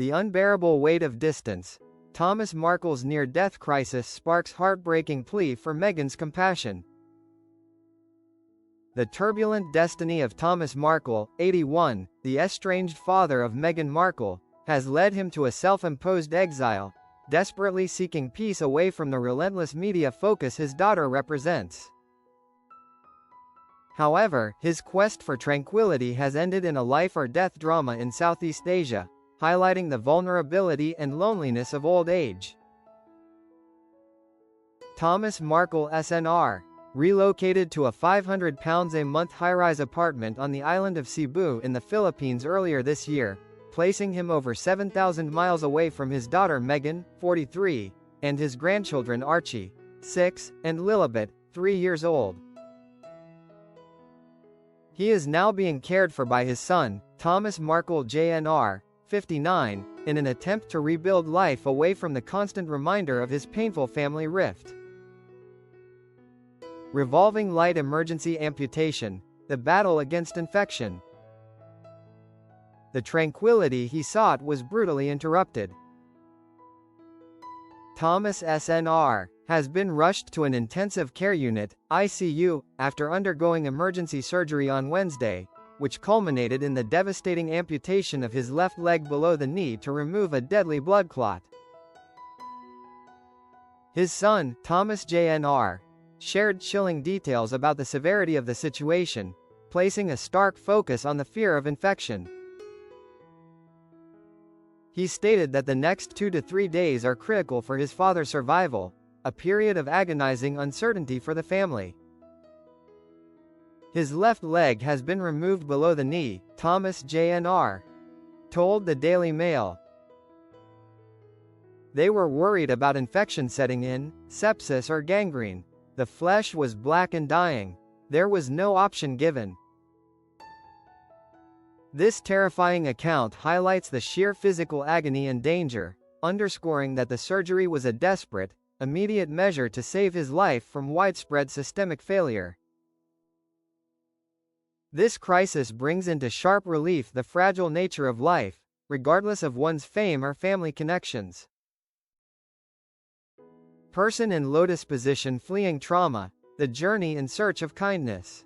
The unbearable weight of distance. Thomas Markle's near-death crisis sparks heartbreaking plea for Meghan's compassion. The turbulent destiny of Thomas Markle, 81, the estranged father of Meghan Markle, has led him to a self-imposed exile, desperately seeking peace away from the relentless media focus his daughter represents. However, his quest for tranquility has ended in a life-or-death drama in Southeast Asia, highlighting the vulnerability and loneliness of old age. Thomas Markle SNR relocated to a £500 a month high-rise apartment on the island of Cebu in the Philippines earlier this year, placing him over 7,000 miles away from his daughter Meghan, 43, and his grandchildren Archie, 6, and Lilibet, 3 years old. He is now being cared for by his son, Thomas Markle Jr., 59, in an attempt to rebuild life away from the constant reminder of his painful family rift. Revolving light emergency amputation, the battle against infection. The tranquility he sought was brutally interrupted. Thomas SNR has been rushed to an intensive care unit, ICU, after undergoing emergency surgery on Wednesday, which culminated in the devastating amputation of his left leg below the knee to remove a deadly blood clot. His son, Thomas Jr., shared chilling details about the severity of the situation, placing a stark focus on the fear of infection. He stated that the next 2 to 3 days are critical for his father's survival, a period of agonizing uncertainty for the family. His left leg has been removed below the knee, Thomas Jr. told the Daily Mail. They were worried about infection setting in, sepsis or gangrene. The flesh was black and dying. There was no option given. This terrifying account highlights the sheer physical agony and danger, underscoring that the surgery was a desperate, immediate measure to save his life from widespread systemic failure. This crisis brings into sharp relief the fragile nature of life, regardless of one's fame or family connections. Person in lotus position fleeing trauma, the journey in search of kindness.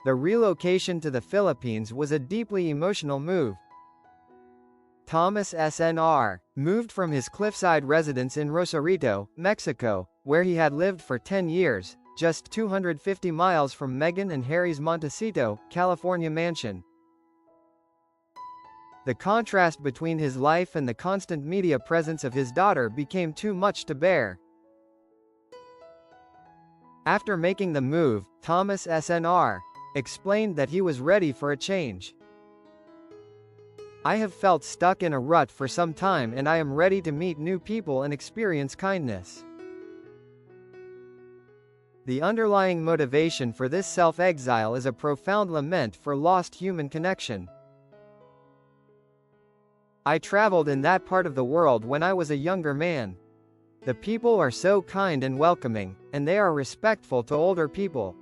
The relocation to the Philippines was a deeply emotional move. Thomas SNR moved from his cliffside residence in Rosarito, Mexico, where he had lived for 10 years, just 250 miles from Meghan and Harry's Montecito, California mansion. The contrast between his life and the constant media presence of his daughter became too much to bear. After making the move, Thomas SNR explained that he was ready for a change. "I have felt stuck in a rut for some time and I am ready to meet new people and experience kindness." The underlying motivation for this self-exile is a profound lament for lost human connection. "I traveled in that part of the world when I was a younger man. The people are so kind and welcoming, and they are respectful to older people.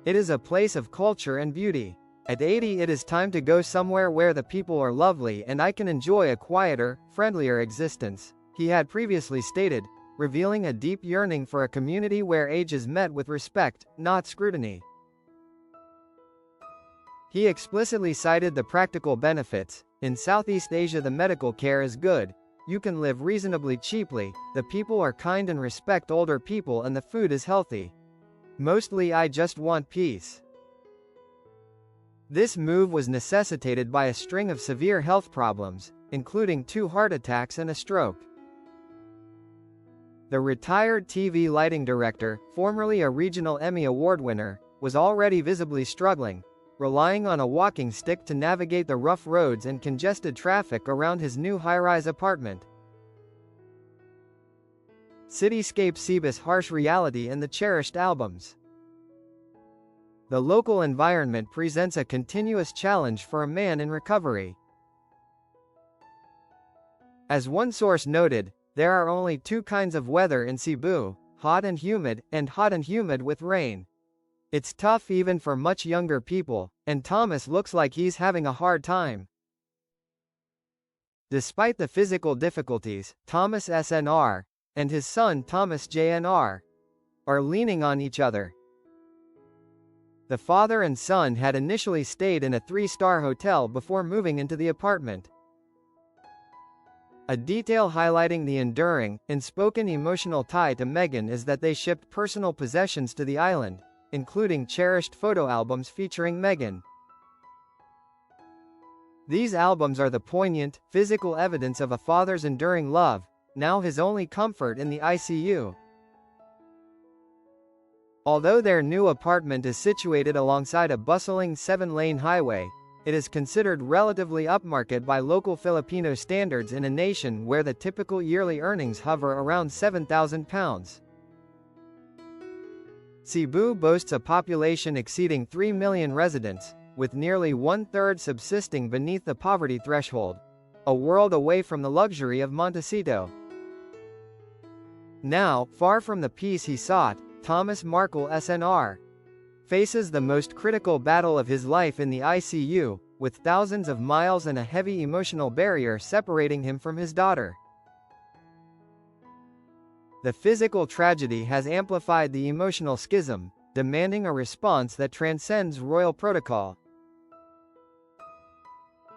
It is a place of culture and beauty. At 80 it is time to go somewhere where the people are lovely and I can enjoy a quieter, friendlier existence," he had previously stated, revealing a deep yearning for a community where age is met with respect, not scrutiny. He explicitly cited the practical benefits. "In Southeast Asia the medical care is good, you can live reasonably cheaply, the people are kind and respect older people and the food is healthy. Mostly I just want peace." This move was necessitated by a string of severe health problems, including 2 heart attacks and a stroke. The retired TV lighting director, formerly a regional Emmy Award winner, was already visibly struggling, relying on a walking stick to navigate the rough roads and congested traffic around his new high-rise apartment. Cityscape Cebu's harsh reality and the cherished albums. The local environment presents a continuous challenge for a man in recovery. As one source noted, there are only 2 kinds of weather in Cebu, hot and humid with rain. It's tough even for much younger people, and Thomas looks like he's having a hard time. Despite the physical difficulties, Thomas SNR and his son Thomas JNR are leaning on each other. The father and son had initially stayed in a 3-star hotel before moving into the apartment. A detail highlighting the enduring, unspoken emotional tie to Meghan is that they shipped personal possessions to the island, including cherished photo albums featuring Meghan. These albums are the poignant, physical evidence of a father's enduring love, now his only comfort in the ICU. Although their new apartment is situated alongside a bustling 7-lane highway, it is considered relatively upmarket by local Filipino standards in a nation where the typical yearly earnings hover around £7,000. Cebu boasts a population exceeding 3 million residents, with nearly 1/3 subsisting beneath the poverty threshold, a world away from the luxury of Montecito. Now, far from the peace he sought, Thomas Markle SNR faces the most critical battle of his life in the ICU, with thousands of miles and a heavy emotional barrier separating him from his daughter. The physical tragedy has amplified the emotional schism, demanding a response that transcends royal protocol.